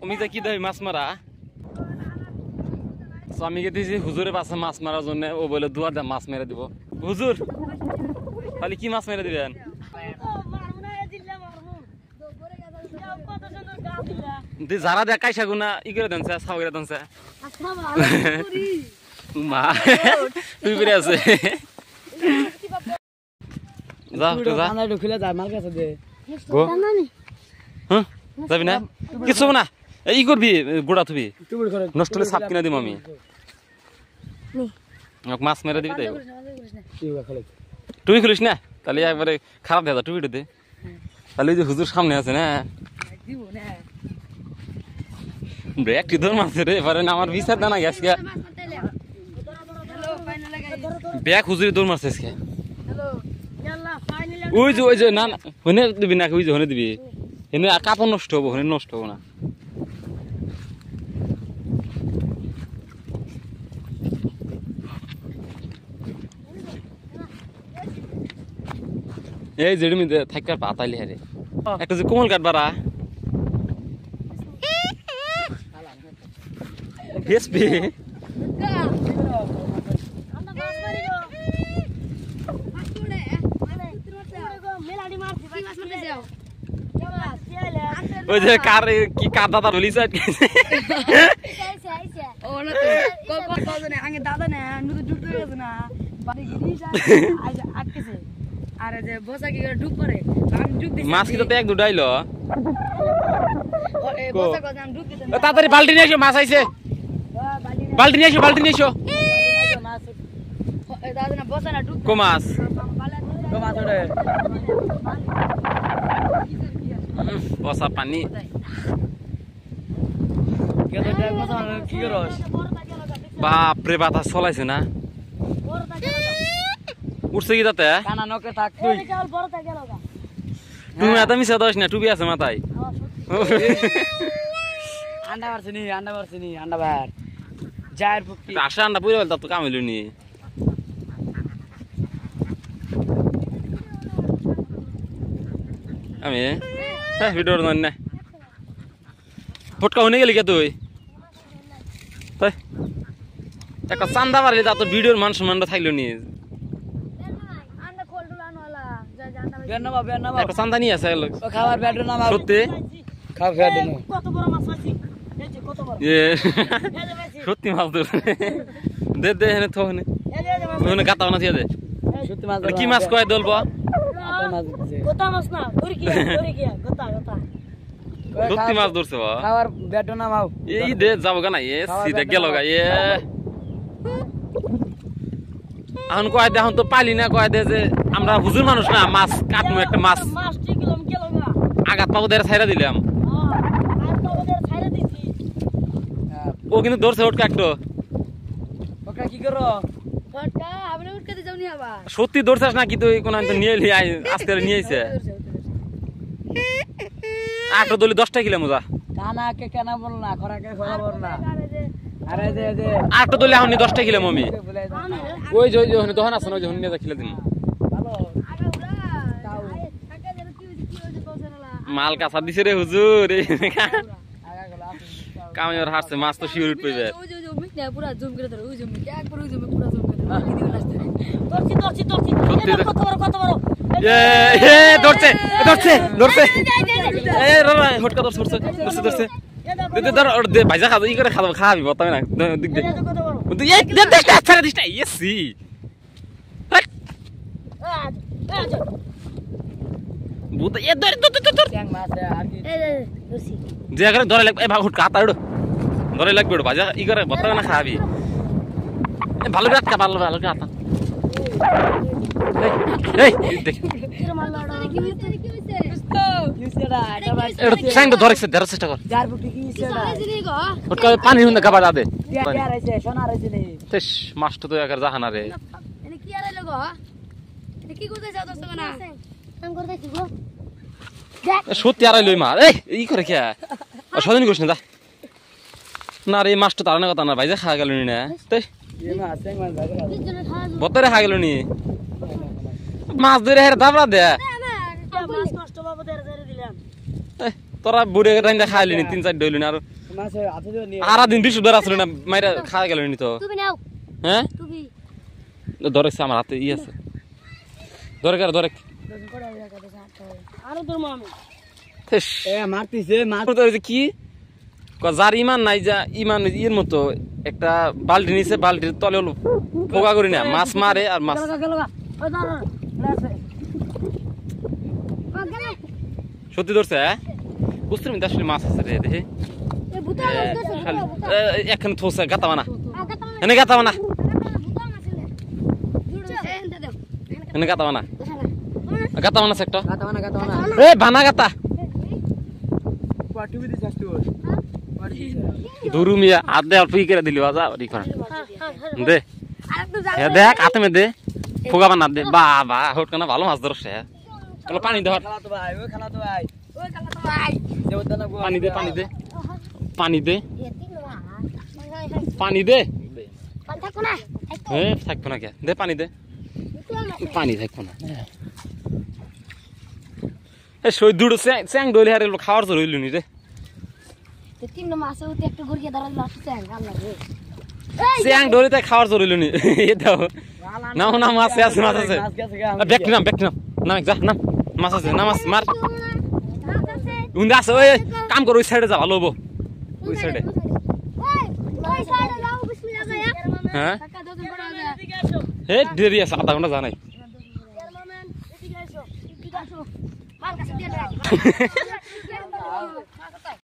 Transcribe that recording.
অমিতা কি দেয় মাছ মারা স্বামীকে দিয়েছি হুজুরের পাশে মাছ মারার জন্য ও বলে দুয়ার দা মাছ মেরে দিব হুজুর তাহলে কি মাছ মেরে দিবেন যারা দেখাই সাগুনা ই করে দেন সাউ করে দেন মা তুই বেড়ে আছে যাবি না কিছু না ই করবি গোড়া থুবি নষ্ট হলে সাপ কিনা দিম আমি মাছ মেরে দিবি তাই টুপি খুলিস না তাহলে একবারে খারাপ দেখা টুপিটা দে তাহলে ওই যে হুজুর সামনে আছে না একটি দৌড় মারছে রে এবারে আমার বিচার দানা গেছে ব্যাগ হুজুরে দৌড় মারছে ওই যে না হনে দিবি না ওই যে হনে দিবি হেনে কাপড় নষ্ট হবো হনে নষ্ট হবো না এই যেড়ি মিদে থাকার পাতাইলি হারে একটা যে কোমল কাট বাড়া ফেসবি ওই যে কার কি কার দাদা বলিস দাদা না না আটকেছে আরে যে বসা কি করে ডুব করে আমি ডুব দিছি মাছ কি তো এক দুটাইলো এ বসা কো আমি ডুব দিতে তাড়াতাড়ি বালতি নিয়ে এসো মাছ আইছে বালতি নিয়ে এসো মাছ এ দাদা না বসা না ডুব কো মাছ ওরে বসা পানি কি করস বাপ রে বাতা চলাইছে না উঠছে কি তাতে কানা নকে থাক তুই তুমি এত মিশা দোস না টুপি আছে মাথায় আন্ডা মারছিনি আন্ডা বার জায়ের ফুকি আশা আন্ডা পুরো বলতা তো কাম হইলো নি আমি হ্যাঁ ভিডিওর না ফটকা হনে গেলি কে তুই তাই একটা চান্দা পারলি তা তো ভিডিওর মান সম্মানটা থাকলো নি একটা চান্দা নিয়ে আছে খাবার ব্যাডো না সত্যি খাওয়া ব্যাডো না কত বড় মাছ আছে এই যে কত বড় সত্যি মাছ ধর দে হেনে থো হেনে ওনে গাতা না দিয়ে দে সত্যি মাছ কি মাছ কয় দলব গোটা মাছ না ধরে কি গোটা সত্যি মাছ ধরছে বা খাবার ব্যাডো না মাও এই দে যাব গা না এ সিধা গেল গা এ এখন কয় দে এখন তো পালি না কয় দে যে আমরা হুজুর মানুষ না মাছ কাটমু একটা মাছ মাছ ঠিক কিলাম গেল গা আগাত পাবো দের ছাইরা দিলাম আর তো ওদের ছাইরা দিছি ও কিন্তু ধরছে ওটকা একটু ওটা কি করো ফটকা আপনি উঠতে যাওনি আবার সত্যি ধরছাস না কি তুই কোন তো নিয়ে আজকে নিয়ে আইছে আটো দলি 10টা কিলো মজা কানা কে কেনা বল না খরাকে খরা বল না আরে দে আটো দলি এখন 10টা কিলো মমি ওই যে ওখানে দহন আছে না ওই যে নিয়ে যা খেলে দিন ভালো আগে উড়া আগে যেন কি হইছে পৌঁছালা মাল কাছা দিছে রে হুজুর আগা গলা কামের হাসছে মাছ তো শিউর উঠবে ওই যে মিট না পুরো জুম করে ধরে ওই যে মিট একবার ওই যে পুরো জুম করে কি দিও লাস্টে ধরছি কত বড় এ ধরছে এ রা হটকা ধরছে ধর দে ভাইজা খাবো ই করে খাবি বতাবে না দিক দে কত বড় এই দে দে ছাড়া দিস না ইয়েসি বুত এ ধর ট্যাং মাছ আর কি ধরছি যে করে ধরে লাগ এ ভাগ হটকা তাড়ো ধরে লাগবে ভাইজা ই করে বতাবে না খাবি ভালো রাত ভালো কাতা এই দেখ কি হইছে কি সেটা এটা ভাই এটা সাইন্ড ধরেছে ধরার চেষ্টা কর যার বুটি কি সেটা ওটকা পানি হুন্দা গাবা দে ইয়া রাইছে সোনা রাইছে নি তেস মাস্টার তো একার জাহানা রে এনে কি আর লাগো এনে কি করতে যাও দোস্ত না কাম করতে কি গো দেখ সত্যি আর লই মা এই ই করে কে সদিন করিস না যা না রে মাস্টার তার না কথা না ভাই যা খা গেল নি না তেস এই মাছ ট্যাং মাছ ভাগ কি জন্য খাওয়া বতরে খা গেল নি মাছ ধরে হেরে দাবড়া দে মাছ কষ্ট বাবু ধরে দিলাম তোরা বুড়ে রাইন্দা খাইলি নি 3-4 ডইলি না আর মাছ আছে তো নিয়ে আরা দিন বিশ ধরে আসলো না মাইরা খাওয়া গেল নি তো তুমি নাও হ্যাঁ তুমি ধরেছে আমার হাতে ই আছে ধরে আরো তোর মামি থেস এ মারতিছে মাছ তো ওই যে কি যার ইমান নাই যা ইমান ইয়ের মতো একটা বালতি নিছে বালতির তলে হলো পোকা করি না মাছ মারে আর মাছ গেল ওই দাঁড়া সত্যি ধরছে হ্যাঁ বুঝতে পারি আসলে মাছ আছে রে দেখে এ ভূতা এখন থোসে গাতাবা না এনে গাতাবা না এনে গাতাবা না গাতাবা না সেক্টর গাতাওনা এ বানা গাতা পাটি বিদি যাস তুই পাটি দুরু মিয়া আদে অল্প ই করে দিলি আজা রি কর দে এ দেখ হাতে মে দে ফোগা বানা দে বাবা হট কেন ভালো মাছ ধরছে চলো পানি দে খালা তো ভাই ওই খালা তো ভাই ওই কালা তো ভাই দেবতা না পানি দে পানি দে পানি দে পান থাকো না এ থাকবো না কে দে পানি দে পানি থাকবো না এ সই দুটো চ্যাং ডলি হারে খাওয়ার জোর হইল নি রে তিন মাস হতে একটু ঘুরিয়ে দাঁড়ালে আসছে গাল লাগে চ্যাং ডলি তাই খাওয়ার জোর হইল নি এ দাও না মাছ আছে মাছ আছে মাছ গেছে ব্যাক নাম না যা নাম মাছ আছে না মাছ মার উন্দা আছে ওই কাম কর ওই সাইডে যা ভালো হবো ওই সাইডে ওই সাইডে যাও বিসমিল্লাহ গায়া হ্যাঁ টাকা দোকান বড় আছে হে দেরি আছে আধা ঘন্টা জানাই চেয়ারম্যান এদিকে আসো মার কাছে দিয়ে